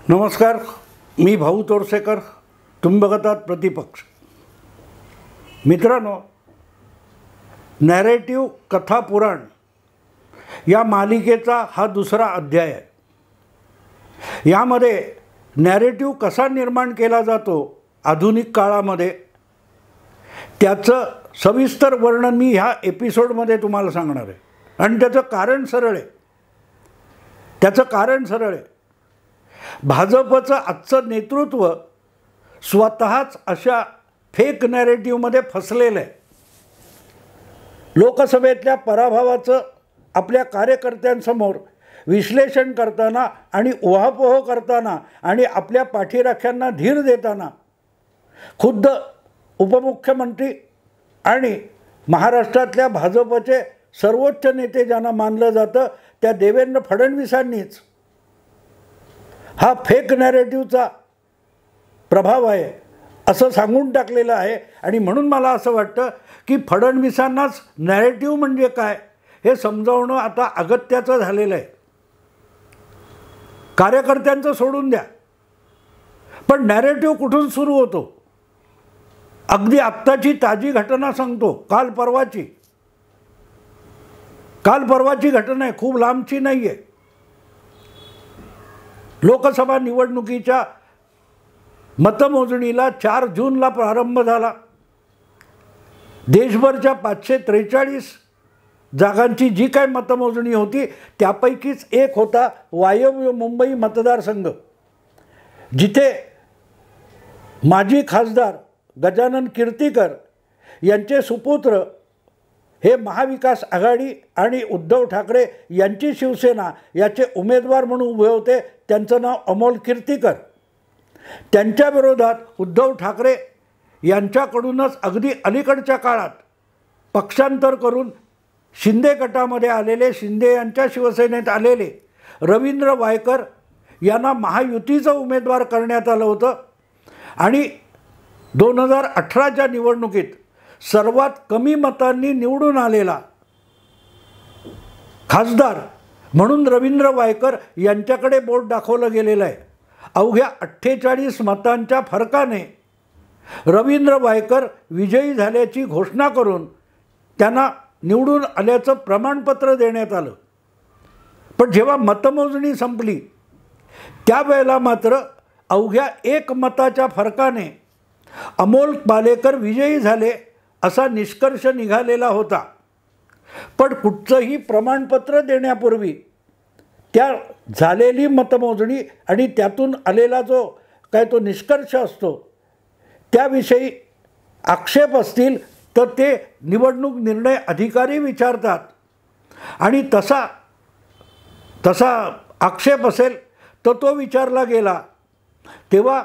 नमस्कार, मी भाऊ तोरसेकर. तुम्ही बघत आहात प्रतिपक्ष. मित्रांनो, नॅरेटिव्ह कथा पुराण या मालिकेचा हा दुसरा अध्याय आहे. यामध्ये नॅरेटिव्ह कसा निर्माण केला जातो आधुनिक काळामध्ये त्याचं सविस्तर वर्णन मी ह्या एपिसोडमध्ये तुम्हाला सांगणार आहे. आणि त्याचं कारण सरळ आहे. भाजपचं आजचं नेतृत्व स्वतःच अशा फेक नॅरेटिव्हमध्ये फसलेलं आहे. लोकसभेतल्या पराभवाचं आपल्या कार्यकर्त्यांसमोर विश्लेषण करताना आणि उहापोह करताना आणि आपल्या पाठीराख्यांना धीर देताना खुद्द उपमुख्यमंत्री आणि महाराष्ट्रातल्या भाजपचे सर्वोच्च नेते ज्यांना मानलं जातं त्या देवेंद्र फडणवीसांनीच हा फेक नॅरेटिव्हचा प्रभाव आहे असं सांगून टाकलेलं आहे. आणि म्हणून मला असं वाटतं की फडणवीसांनाच नॅरेटिव्ह म्हणजे काय हे समजावणं आता अगत्याचं झालेलं आहे. कार्यकर्त्यांचं सोडून द्या, पण नॅरेटिव्ह कुठून सुरू होतो? अगदी आत्ताची ताजी घटना सांगतो. काल परवाची घटना आहे, खूप लांबची नाही आहे. लोकसभा निवडणुकीच्या मतमोजणीला 4 जूनला प्रारंभ झाला. देशभरच्या 543 जागांची जी काय मतमोजणी होती त्यापैकीच एक होता वायव्य मुंबई मतदारसंघ, जिथे माजी खासदार गजानन कीर्तीकर यांचे सुपुत्र हे महाविकास आघाडी आणि उद्धव ठाकरे यांची शिवसेना याचे उमेदवार म्हणून उभे होते. त्यांचं नाव अमोल कीर्तीकर. त्यांच्या विरोधात उद्धव ठाकरे यांच्याकडूनच अगदी अलीकडच्या काळात पक्षांतर करून शिंदे गटामध्ये आलेले, शिंदे यांच्या शिवसेनेत आलेले रवींद्र वायकर यांना महायुतीचं उमेदवार करण्यात आलं होतं. आणि 2018च्या निवडणुकीत सर्वात कमी मतांनी निवडून आलेला खासदार म्हणून रवींद्र वायकर यांच्याकडे बोट दाखवलं गेलेलं आहे. अवघ्या 48 मतांच्या फरकाने रवींद्र वायकर विजयी झाल्याची घोषणा करून त्यांना निवडून आल्याचं प्रमाणपत्र देण्यात आलं. पण जेव्हा मतमोजणी संपली त्यावेळेला मात्र अवघ्या 1 मताच्या फरकाने अमोल पालेकर विजयी झाले असा निष्कर्ष निघालेला होता. पण कुठचंही प्रमाणपत्र देण्यापूर्वी त्या झालेली मतमोजणी आणि त्यातून आलेला जो काय तो निष्कर्ष असतो त्याविषयी आक्षेप असतील तर ते निवडणूक निर्णय अधिकारी विचारतात. आणि तसा आक्षेप असेल तर तो विचारला गेला तेव्हा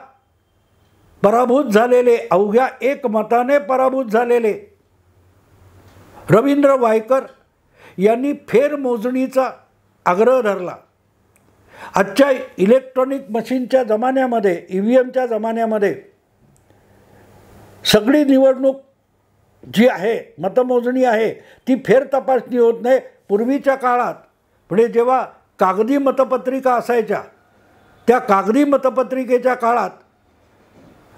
पराभूत झालेले, अवघ्या 1 मताने पराभूत झालेले रवींद्र वायकर यांनी फेरमोजणीचा आग्रह धरला. आजच्या इलेक्ट्रॉनिक मशीनच्या जमान्यामध्ये, EVMच्या जमान्यामध्ये सगळी निवडणूक जी आहे, मतमोजणी आहे, ती फेर तपासणी होत नाही. पूर्वीच्या काळात म्हणजे जेव्हा कागदी मतपत्रिका असायच्या त्या कागदी मतपत्रिकेच्या काळात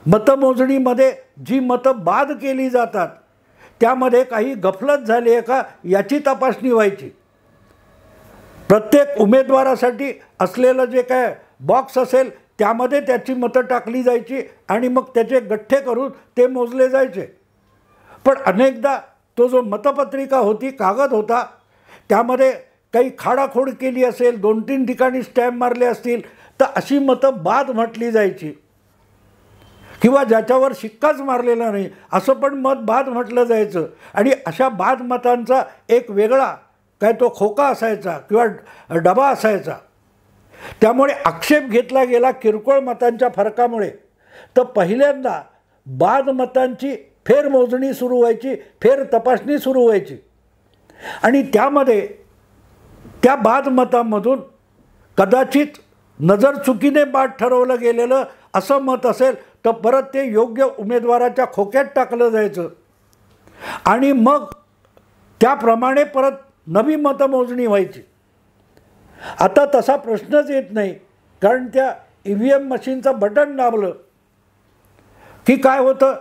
मतमोजणीमध्ये जी मतं बाद केली जातात त्यामध्ये काही गफलत झाली आहे का याची तपासणी व्हायची. प्रत्येक उमेदवारासाठी असलेलं जे काय बॉक्स असेल त्यामध्ये त्याची मतं टाकली जायची आणि मग त्याचे गठ्ठे करून ते मोजले जायचे. पण अनेकदा तो जो मतपत्रिका होती, कागद होता, त्यामध्ये काही खाडाखोड केली असेल, 2-3 ठिकाणी स्टॅम्प मारले असतील तर अशी मतं बाद म्हटली जायची. किंवा ज्याच्यावर शिक्काच मारलेला नाही असं पण मत बाद म्हटलं जायचं. आणि अशा बाद मतांचा एक वेगळा काय तो खोका असायचा किंवा डबा असायचा. त्यामुळे आक्षेप घेतला गेला किरकोळ मतांच्या फरकामुळे. तर पहिल्यांदा बाद मतांची फेरमोजणी सुरू व्हायची, फेर तपासणी सुरू व्हायची. आणि त्यामध्ये त्या बाद मतांमधून कदाचित नजरचुकीने बाद ठरवलं गेलेलं असं मत असेल तर परत ते योग्य उमेदवाराच्या खोक्यात टाकलं जायचं आणि मग त्याप्रमाणे परत नवी मतमोजणी व्हायची. आता तसा प्रश्नच येत नाही, कारण त्या EVM मशीनचं बटन दाबलं की काय होतं,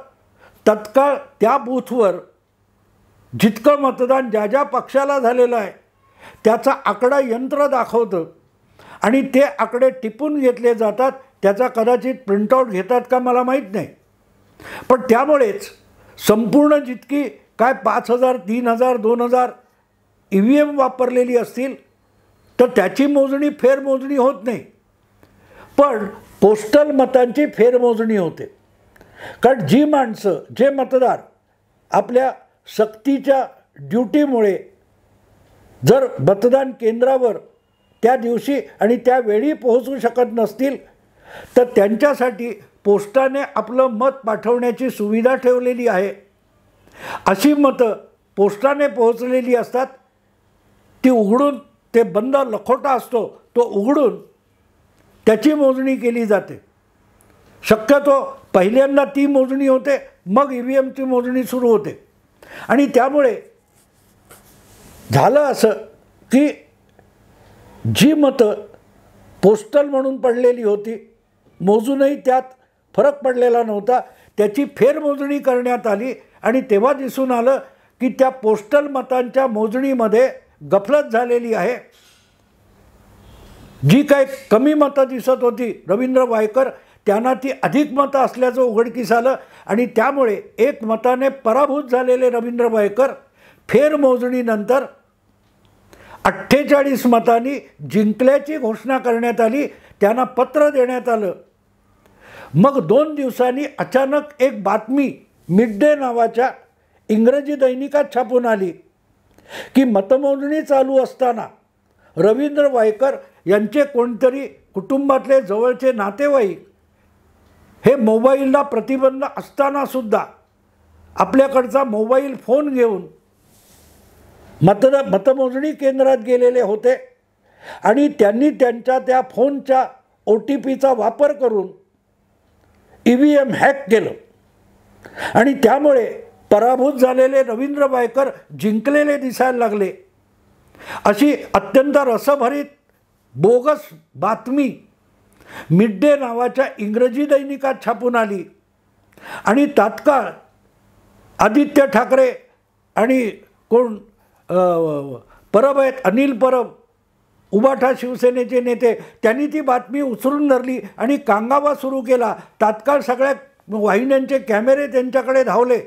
तत्काळ त्या बूथवर जितकं मतदान ज्या ज्या पक्षाला झालेलं आहे त्याचा आकडा यंत्र दाखवतं आणि ते आकडे टिपून घेतले जातात. त्याचा कदाचित प्रिंटआउट घेतात का मला माहीत नाही, पण त्यामुळेच संपूर्ण जितकी काय 5,000 3,000 2,000 EVM वापरलेली असतील तर त्याची मोजणी फेरमोजणी होत नाही, पण पोस्टल मतांची फेरमोजणी होते. कारण जी माणसं, जे मतदार आपल्या सक्तीच्या ड्युटीमुळे जर मतदान केंद्रावर त्या दिवशी आणि त्या वेळी पोहोचू शकत नसतील तर त्यांच्यासाठी पोस्टाने आपलं मत पाठवण्याची सुविधा ठेवलेली आहे. अशी मतं पोस्टाने पोहोचलेली असतात, ती उघडून, ते बंद लखोटा असतो तो उघडून त्याची मोजणी केली जाते. शक्यतो पहिल्यांदा ती मोजणी होते, मग EVMची मोजणी सुरू होते. आणि त्यामुळे झालं असं की जी मतं पोस्टल म्हणून पडलेली होती, मोजूनही त्यात फरक पडलेला नव्हता, त्याची फेरमोजणी करण्यात आली आणि तेव्हा दिसून आलं की त्या पोस्टल मतांच्या मोजणीमध्ये गफलत झालेली आहे. जी काही कमी मतं दिसत होती रवींद्र वायकर, त्यांना ती अधिक मतं असल्याचं उघडकीस आलं आणि त्यामुळे एक मताने पराभूत झालेले रवींद्र वायकर फेरमोजणीनंतर 48 मतांनी जिंकल्याची घोषणा करण्यात आली. त्यांना पत्र देण्यात आलं. मग 2 दिवसांनी अचानक एक बातमी मिड डे नावाच्या इंग्रजी दैनिकात छापून आली की मतमोजणी चालू असताना रवींद्र वायकर यांचे कोणतरी कुटुंबातले जवळचे नातेवाईक हे मोबाईलला प्रतिबंध असतानासुद्धा आपल्याकडचा मोबाईल फोन घेऊन मतमोजणी केंद्रात गेलेले होते आणि त्यांनी त्यांच्या त्या फोनच्या OTPचा वापर करून EVM हॅक केलं आणि त्यामुळे पराभूत झालेले रवींद्र वायकर जिंकलेले दिसायला लागले. अशी अत्यंत रसभरीत बोगस बातमी मिड डे नावाच्या इंग्रजी दैनिकात छापून आली आणि तात्काळ आदित्य ठाकरे आणि कोण परब आहेत, अनिल परब, उबाठा शिवसेनेचे नेते, त्यांनी ती बातमी उचलून धरली आणि कांगावा सुरू केला. तात्काळ सगळ्या वाहिन्यांचे कॅमेरे त्यांच्याकडे धावले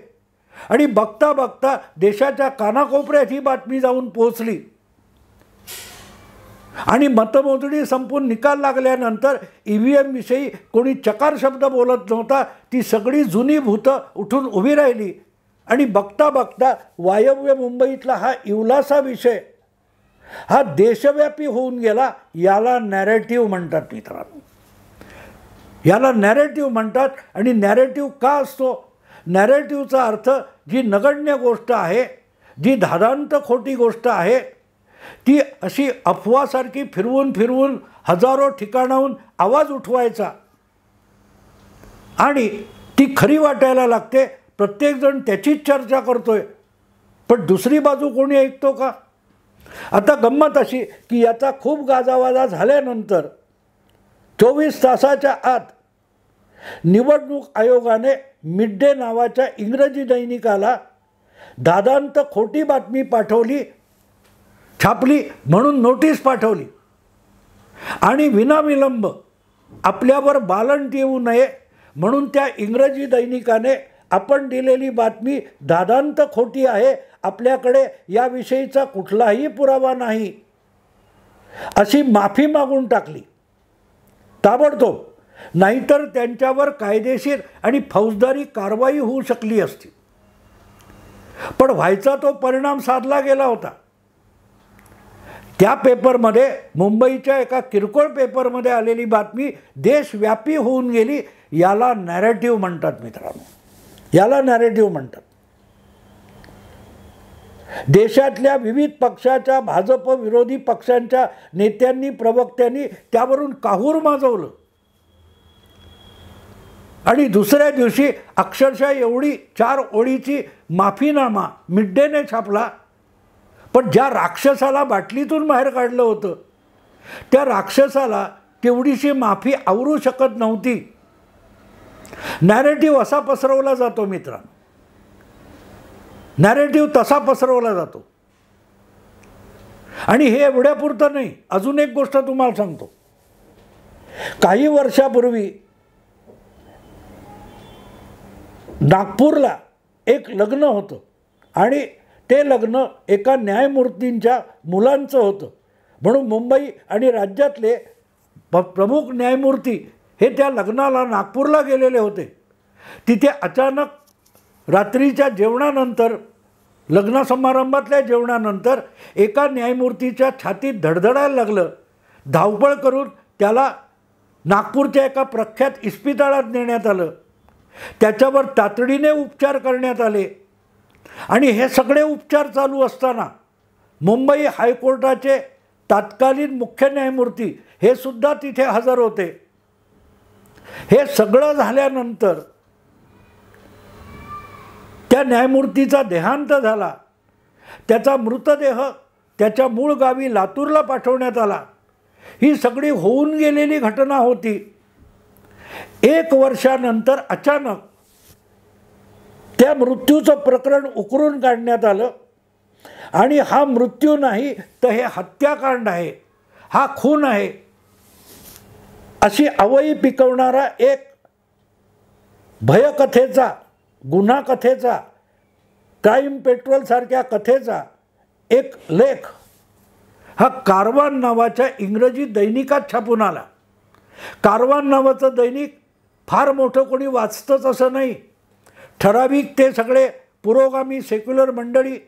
आणि बघता बघता देशाच्या कानाकोपऱ्यात ही बातमी जाऊन पोहोचली आणि मतमोजणी संपून निकाल लागल्यानंतर EVM विषयी कोणी चकार शब्द बोलत नव्हता. ती सगळी जुनी भूतं उठून उभी राहिली आणि बघता बघता वायव्य मुंबईतला हा इवलासा विषय हा देशव्यापी होऊन गेला. याला नॅरेटिव्ह म्हणतात मित्रांनो, याला नॅरेटिव्ह म्हणतात. आणि नॅरेटिव्ह का असतो? नॅरेटिव्हचा अर्थ जी नगण्य गोष्ट आहे, जी धादांत खोटी गोष्ट आहे, ती अशी अफवासारखी फिरवून फिरवून हजारो ठिकाणाहून आवाज उठवायचा आणि ती खरी वाटायला लागते. प्रत्येकजण त्याचीच चर्चा करतोय, पण दुसरी बाजू कोणी ऐकतो का? आता गंमत अशी की याचा खूप गाजावाजा झाल्यानंतर 24 तासाच्या आत निवडणूक आयोगाने मिड डे नावाच्या इंग्रजी दैनिकाला दादांत खोटी बातमी पाठवली, छापली म्हणून नोटीस पाठवली आणि विनाविलंब आपल्यावर बालंट येऊ नये म्हणून त्या इंग्रजी दैनिकाने आपण दिलेली बातमी दादांत खोटी आहे, आपल्याकडे याविषयीचा कुठलाही पुरावा नाही, अशी माफी मागून टाकली ताबडतोब. नाहीतर त्यांच्यावर कायदेशीर आणि फौजदारी कारवाई होऊ शकली असती. पण व्हायचा तो परिणाम साधला गेला होता. त्या पेपरमध्ये, मुंबईच्या एका किरकोळ पेपरमध्ये आलेली बातमी देशव्यापी होऊन गेली. याला नॅरेटिव्ह म्हणतात मित्रांनो, याला नॅरेटिव्ह म्हणतात. देशातल्या विविध पक्षाच्या, भाजप विरोधी पक्षांच्या नेत्यांनी, प्रवक्त्यांनी त्यावरून काहूर माजवलं आणि दुसऱ्या दिवशी अक्षरशः एवढी 4 ओळीची माफीनामा मिड डेने छापला. पण ज्या राक्षसाला बाटलीतून बाहेर काढलं होतं त्या राक्षसाला तेवढीशी माफी आवरू शकत नव्हती. नॅरेटिव्ह असा पसरवला जातो मित्रांनो, नॅरेटिव्ह तसा पसरवला जातो. आणि हे एवढ्यापुरतं नाही, अजून एक गोष्ट तुम्हाला सांगतो. काही वर्षापूर्वी नागपूरला एक लग्न होतं आणि ते लग्न एका न्यायमूर्तींच्या मुलांचं होतं, म्हणून मुंबई आणि राज्यातले प्रमुख न्यायमूर्ती हे त्या लग्नाला नागपूरला गेलेले होते. तिथे अचानक रात्रीच्या जेवणानंतर, लग्न समारंभातल्या जेवणानंतर एका न्यायमूर्तीच्या छातीत धडधडायला लागलं. धावपळ करून त्याला नागपूरच्या एका प्रख्यात इस्पितळात नेण्यात आलं. त्याच्यावर तातडीने उपचार करण्यात आले. आणि हे सगळे उपचार चालू असताना मुंबई हायकोर्टाचे तत्कालीन मुख्य न्यायमूर्ती हे सुद्धा तिथे हजर होते. हे सगळं झाल्यानंतर त्या न्यायमूर्तीचा देहांत झाला. त्याचा मृतदेह त्याच्या मूळ गावी लातूरला पाठवण्यात आला. ही सगळी होऊन गेलेली घटना होती. 1 वर्षानंतर अचानक त्या मृत्यूचं प्रकरण उकरून काढण्यात आलं आणि हा मृत्यू नाही तर हे हत्याकांड आहे, हा खून आहे अशी अवई पिकवणारा एक भयकथेचा, गुन्हा कथेचा, क्राईम पेट्रोल सारख्या कथेचा एक लेख हा कारवान नावाच्या इंग्रजी दैनिकात छापून आला. कारवान नावाचं दैनिक फार मोठं कोणी वाचतंच असं नाही. ठराविक ते सगळे पुरोगामी सेक्युलर मंडळी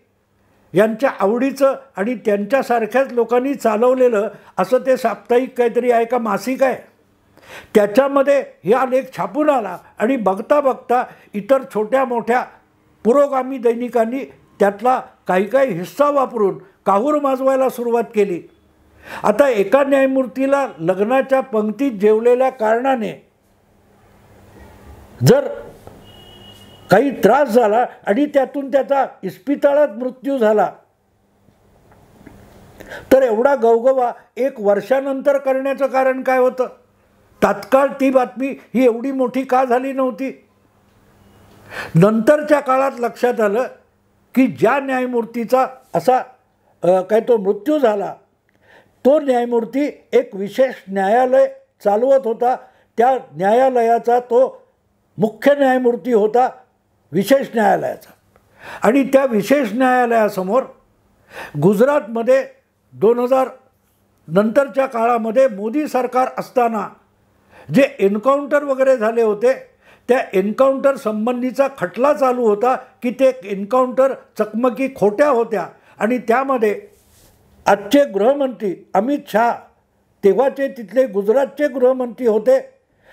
यांच्या आवडीचं आणि त्यांच्यासारख्याच लोकांनी चालवलेलं असं ते साप्ताहिक काहीतरी आहे का मासिक आहे. त्याच्यामध्ये हा लेख छापून आला आणि बघता बघता इतर छोट्या मोठ्या पुरोगामी दैनिकांनी त्यातला काही हिस्सा वापरून काहूर माजवायला सुरुवात केली. आता एका न्यायमूर्तीला लग्नाच्या पंक्तीत जेवलेल्या कारणाने जर काही त्रास झाला आणि त्यातून त्याचा इस्पितळात मृत्यू झाला तर एवढा गवगवा 1 वर्षानंतर करण्याचं कारण काय होतं? तात्काळ ती बातमी ही एवढी मोठी का झाली नव्हती? नंतरच्या काळात लक्षात आलं की ज्या न्यायमूर्तीचा असा काय तो मृत्यू झाला तो न्यायमूर्ती एक विशेष न्यायालय चालवत होता. त्या न्यायालयाचा तो मुख्य न्यायमूर्ती होता विशेष न्यायालयाचा. आणि त्या विशेष न्यायालयासमोर गुजरातमध्ये 2000 नंतरच्या काळामध्ये मोदी सरकार असताना जे एन्काउंटर वगैरे झाले होते त्या एन्काउंटर संबंधीचा खटला चालू होता की ते एन्काउंटर चकमकी खोट्या होत्या. आणि त्यामध्ये आजचे गृहमंत्री अमित शहा तेव्हाचे तिथले गुजरातचे गृहमंत्री होते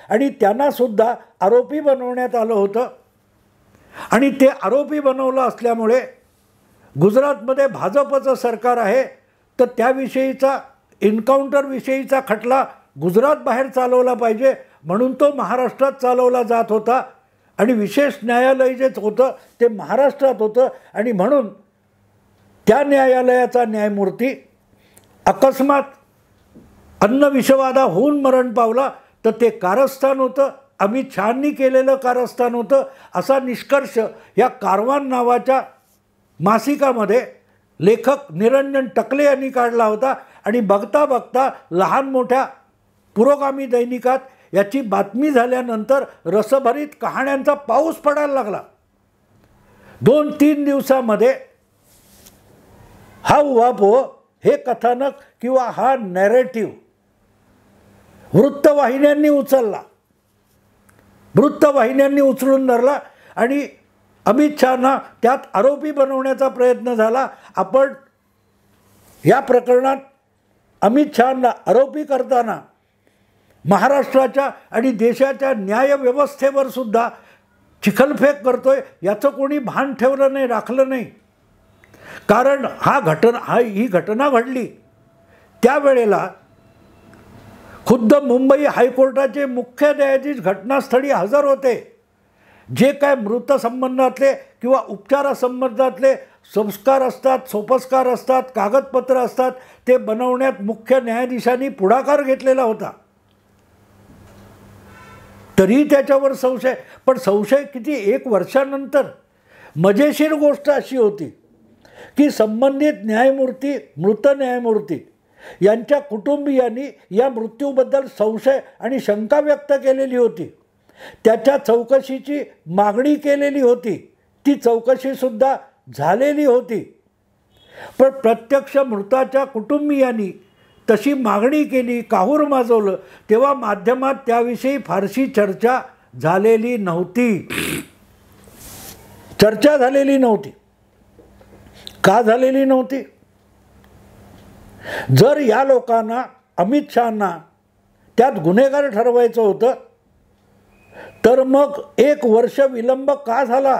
आणि त्यांनासुद्धा आरोपी बनवण्यात आलं होतं. आणि ते आरोपी बनवलं असल्यामुळे गुजरातमध्ये भाजपचं सरकार आहे तर त्याविषयीचा एन्काउंटरविषयीचा खटला गुजरात बाहेर चालवला पाहिजे म्हणून तो महाराष्ट्रात चालवला जात होता. आणि विशेष न्यायालय जे होतं ते महाराष्ट्रात होतं. आणि म्हणून त्या न्यायालयाचा न्यायमूर्ती अकस्मात अन्नविषबाधा होऊन मरण पावला तर ते कारस्थान होतं, अमित शहांनी केलेलं कारस्थान होतं असा निष्कर्ष या कारवान नावाच्या मासिकामध्ये लेखक निरंजन टकले यांनी काढला होता. आणि बघता बघता लहान मोठ्या पुरोगामी दैनिकात याची बातमी झाल्यानंतर रसभरीत कहाण्यांचा पाऊस पडायला लागला. 2-3 दिवसामध्ये हा उहापोह, हे कथानक किंवा हा नॅरेटिव्ह वृत्तवाहिन्यांनी उचलला, वृत्तवाहिन्यांनी उचलून धरला आणि अमित शहांना त्यात आरोपी बनवण्याचा प्रयत्न झाला. आपण या प्रकरणात अमित शहांना आरोपी करताना महाराष्ट्राच्या आणि देशाच्या न्यायव्यवस्थेवर सुद्धा चिखलफेक करतोय याचं कोणी भान ठेवलं नाही, राखलं नाही. कारण ही घटना घडली त्यावेळेला खुद्द मुंबई हायकोर्टाचे मुख्य न्यायाधीश घटनास्थळी हजर होते. जे काय मृत संबंधातले किंवा उपचारासंबंधातले संस्कार असतात, सोपस्कार असतात, कागदपत्र असतात ते बनवण्यात मुख्य न्यायाधीशांनी पुढाकार घेतलेला होता. तरी त्याच्यावर संशय. पण संशय किती, 1 वर्षानंतर. मजेशीर गोष्ट अशी होती की संबंधित न्यायमूर्ती, मृत न्यायमूर्ती यांच्या कुटुंबियांनी या मृत्यूबद्दल संशय आणि शंका व्यक्त केलेली होती. त्याच्या चौकशीची मागणी केलेली होती. ती चौकशीसुद्धा झालेली होती. पण प्रत्यक्ष मृताच्या कुटुंबियांनी तशी मागणी केली, काहूर माजवलं, तेव्हा माध्यमात त्याविषयी फारशी चर्चा झालेली नव्हती. चर्चा झालेली नव्हती. का झालेली नव्हती? जर या लोकांना, अमित शहांना त्यात गुन्हेगार ठरवायचं होतं तर मग 1 वर्ष विलंब का झाला?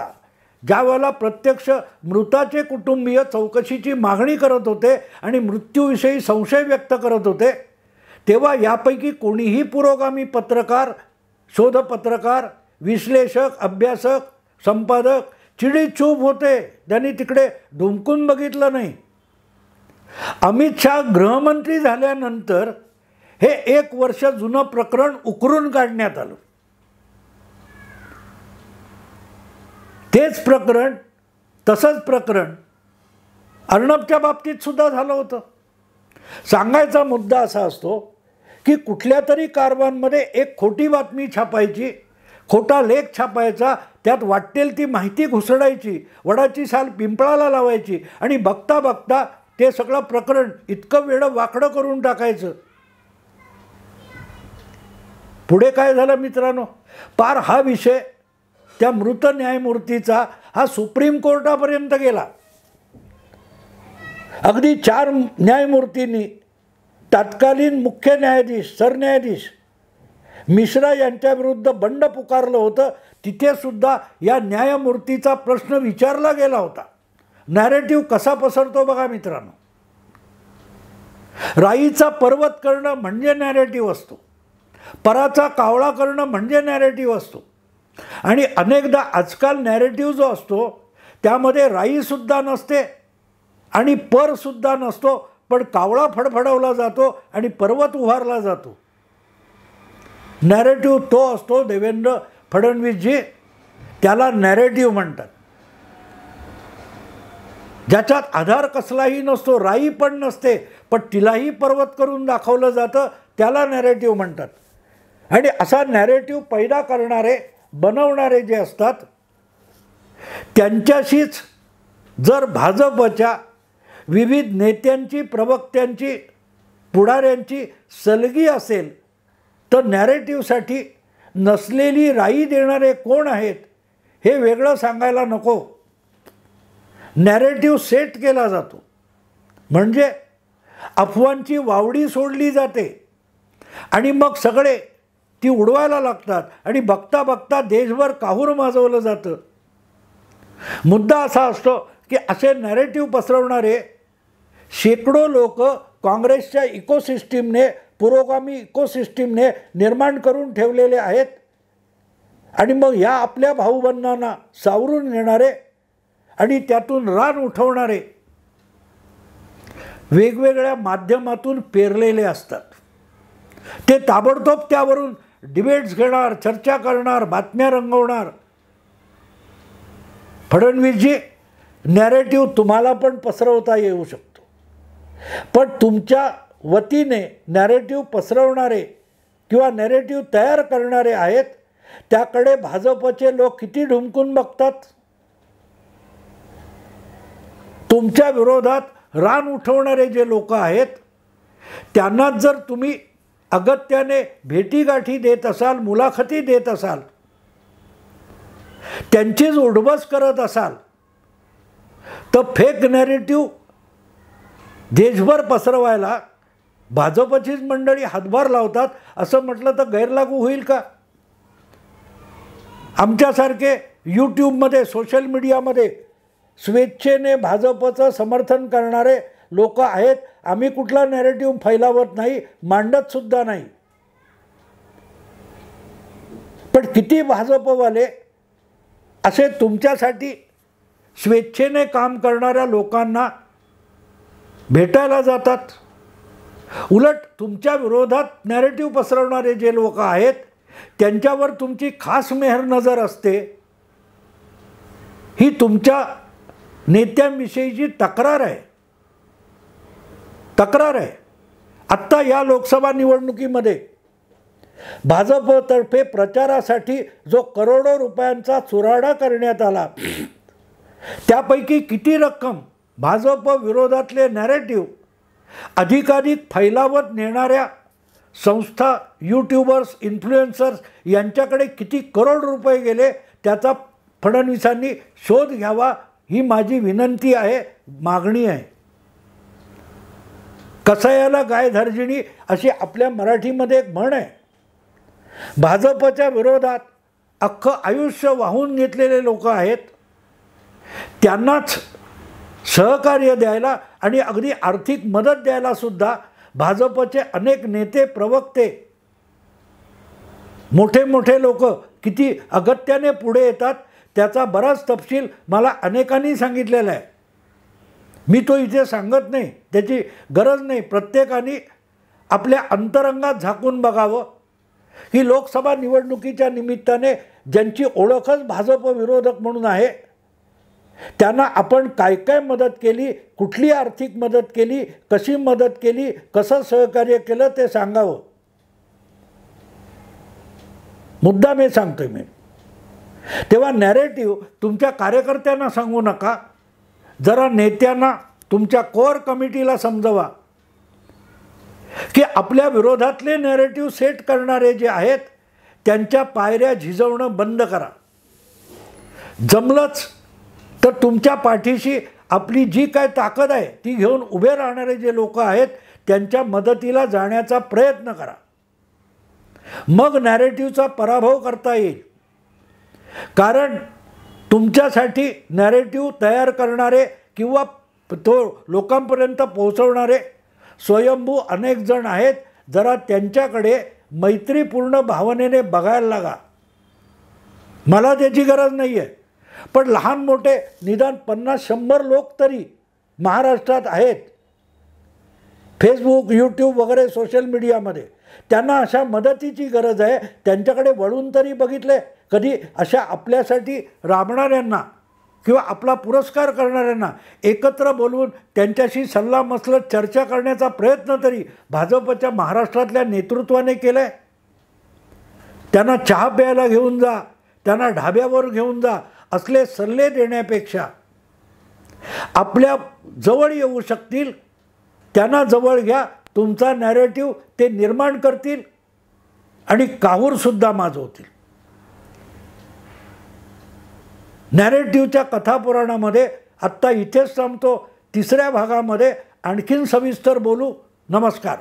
ज्यावेळेला प्रत्यक्ष मृताचे कुटुंबीय चौकशीची मागणी करत होते आणि मृत्यूविषयी संशय व्यक्त करत होते, तेव्हा यापैकी कोणीही पुरोगामी पत्रकार, शोधपत्रकार, विश्लेषक, अभ्यासक, संपादक चिडीचूप होते. त्यांनी तिकडे ढुंकून बघितलं नाही. अमित शहा गृहमंत्री झाल्यानंतर हे 1 वर्ष जुनं प्रकरण उकरून काढण्यात आलं. तेच प्रकरण, तसंच प्रकरण अर्णबच्या बाबतीत सुद्धा झालं होतं. सांगायचा मुद्दा असा असतो की कुठल्या तरी कारवांमध्ये एक खोटी बातमी छापायची, खोटा लेख छापायचा, त्यात वाटेल ती माहिती घुसडायची, वडाची साल पिंपळाला लावायची आणि बघता बघता ते सगळं प्रकरण इतकं वेडं वाकडं करून टाकायचं. पुढे काय झालं मित्रांनो? पार हा विषय त्या मृत न्यायमूर्तीचा हा सुप्रीम कोर्टापर्यंत गेला. अगदी 4 न्यायमूर्तींनी तत्कालीन मुख्य न्यायाधीश, सरन्यायाधीश मिश्रा यांच्याविरुद्ध बंड पुकारलं होतं. तिथे सुद्धा या न्यायमूर्तीचा प्रश्न विचारला गेला होता. नॅरेटिव्ह कसा पसरतो बघा मित्रांनो. राईचा पर्वत करणं म्हणजे नॅरेटिव्ह असतो, पराचा कावळा करणं म्हणजे नॅरेटिव्ह असतो. आणि अनेकदा आजकाल नॅरेटिव्ह जो असतो त्यामध्ये राईसुद्धा नसते आणि परसुद्धा नसतो, पण कावळा फडफडवला जातो आणि पर्वत उभारला जातो. नॅरेटिव्ह तो असतो देवेंद्र फडणवीसजी, त्याला नॅरेटिव्ह म्हणतात, ज्याच्यात आधार कसलाही नसतो, राई पण नसते, पण तिलाही पर्वत करून दाखवलं जातं, त्याला नॅरेटिव्ह म्हणतात. आणि असा नॅरेटिव्ह पैदा करणारे, बनवणारे जे असतात त्यांच्याशीच जर भाजपच्या विविध नेत्यांची, प्रवक्त्यांची, पुढाऱ्यांची सलगी असेल तर नॅरेटिव्हसाठी नसलेली राई देणारे कोण आहेत हे वेगळं सांगायला नको. नॅरेटिव्ह सेट केला जातो म्हणजे अफवांची वावडी सोडली जाते आणि मग सगळे ती उडवायला लागतात आणि बघता बघता देशभर काहूर माजवलं जातं. मुद्दा असा असतो की असे नॅरेटिव्ह पसरवणारे शेकडो लोक काँग्रेसच्या इकोसिस्टीमने, पुरोगामी इकोसिस्टीमने निर्माण करून ठेवलेले आहेत. आणि मग या आपल्या भाऊबंधांना सावरून नेणारे आणि त्यातून रान उठवणारे वेगवेगळ्या माध्यमातून पेरलेले असतात. ते ताबडतोब त्यावरून डिबेट्स घेणार, चर्चा करणार, बातम्या रंगवणार. फडणवीसजी, नॅरेटिव्ह तुम्हाला पण पसरवता येऊ शकतो, पण तुमच्या वतीने नॅरेटिव्ह पसरवणारे किंवा नॅरेटिव्ह तयार करणारे आहेत त्याकडे भाजपचे लोक किती ढुंकून बघतात. तुमच्या विरोधात रान उठवणारे जे लोक आहेत त्यांना जर तुम्ही अगत्याने भेटीगाठी देत असाल, मुलाखती देत असाल, त्यांचीच उडबस करत असाल तर फेक नॅरेटिव्ह देशभर पसरवायला भाजपचीच मंडळी हातभार लावतात असं म्हटलं तर गैरलागू होईल का? आमच्यासारखे यूट्यूबमध्ये, सोशल मीडियामध्ये स्वेच्छेने भाजपचं समर्थन करणारे लोक आहेत. आम्ही कुठला नॅरेटिव्ह फैलावत नाही, मांडतसुद्धा नाही. पण किती भाजपवाले असे तुमच्यासाठी स्वेच्छेने काम करणाऱ्या लोकांना भेटायला जातात. उलट तुमच्या विरोधात नॅरेटिव्ह पसरवणारे जे लोक आहेत त्यांच्यावर तुमची खास मेहर नजर असते, ही तुमच्या नेत्यांविषयीची तक्रार आहे. आत्ता या लोकसभा निवडणुकीमध्ये भाजपतर्फे प्रचारासाठी जो करोडो रुपयांचा चुराडा करण्यात आला, त्यापैकी किती रक्कम भाजप विरोधातले नॅरेटिव्ह अधिकाधिक फैलावत नेणाऱ्या संस्था, यूट्यूबर्स, इन्फ्लुएन्सर्स यांच्याकडे किती करोड रुपये गेले, त्याचा फडणवीसांनी शोध घ्यावा, ही माझी विनंती आहे, मागणी आहे. कसायाला गाय धार्जिणी अशी आपल्या मराठीमध्ये एक म्हण आहे. भाजपच्या विरोधात अख्खं आयुष्य वाहून घेतलेले लोक आहेत, त्यांनाच सहकार्य द्यायला आणि अगदी आर्थिक मदत द्यायला सुद्धा भाजपचे अनेक नेते, प्रवक्ते, मोठे मोठे लोक किती अगत्याने पुढे येतात, त्याचा बराच तपशील मला अनेकांनी सांगितलेला आहे. मी तो इथे सांगत नाही, त्याची गरज नाही. प्रत्येकाने आपल्या अंतरंगात झाकून बघावं की लोकसभा निवडणुकीच्या निमित्ताने ज्यांची ओळखच भाजप विरोधक म्हणून आहे, त्यांना आपण काय काय मदत केली, कुठली आर्थिक मदत केली, कशी मदत केली, कसं सहकार्य केलं ते सांगावं. मुद्दाम हे सांगतोय मी. तेव्हा नॅरेटिव्ह तुमच्या कार्यकर्त्यांना सांगू नका, जरा नेत्यांना, तुमच्या कोअर कमिटीला समजवा की आपल्या विरोधातले नॅरेटिव्ह सेट करणारे जे आहेत त्यांच्या पायऱ्या झिजवणं बंद करा. जमलंच तर तुमच्या पाठीशी आपली जी काय ताकद आहे ती घेऊन उभे राहणारे जे लोक आहेत त्यांच्या मदतीला जाण्याचा प्रयत्न करा. मग नॅरेटिव्हचा पराभव करता येईल. कारण तुमच्यासाठी नॅरेटिव्ह तयार करणारे किंवा तो लोकांपर्यंत पोहोचवणारे स्वयंभू अनेक जण आहेत. जरा त्यांच्याकडे मैत्रीपूर्ण भावनेने बघायला लागा. मला त्याची गरज नाही आहे, पण लहान मोठे निदान 50-100 लोक तरी महाराष्ट्रात आहेत, फेसबुक, यूट्यूब वगैरे सोशल मीडियामध्ये. त्यांना अशा मदतीची गरज आहे. त्यांच्याकडे वळून तरी बघितले कधी? अशा आपल्यासाठी राबणाऱ्यांना किंवा आपला पुरस्कार करणाऱ्यांना एकत्र बोलवून त्यांच्याशी सल्लामसलत चर्चा करण्याचा प्रयत्न तरी भाजपच्या महाराष्ट्रातल्या नेतृत्वाने केला आहे? त्यांना चहा प्यायला घेऊन जा, त्यांना ढाब्यावर घेऊन जा, असले सल्ले देण्यापेक्षा आपल्या जवळ येऊ शकतील त्यांना जवळ घ्या. तुमचा नॅरेटिव्ह ते निर्माण करतील आणि काहूरसुद्धा माजवतील. नॅरेटिव्हच्या कथापुराणामध्ये आत्ता इथेच थांबतो. तिसऱ्या भागामध्ये आणखीन सविस्तर बोलू. नमस्कार.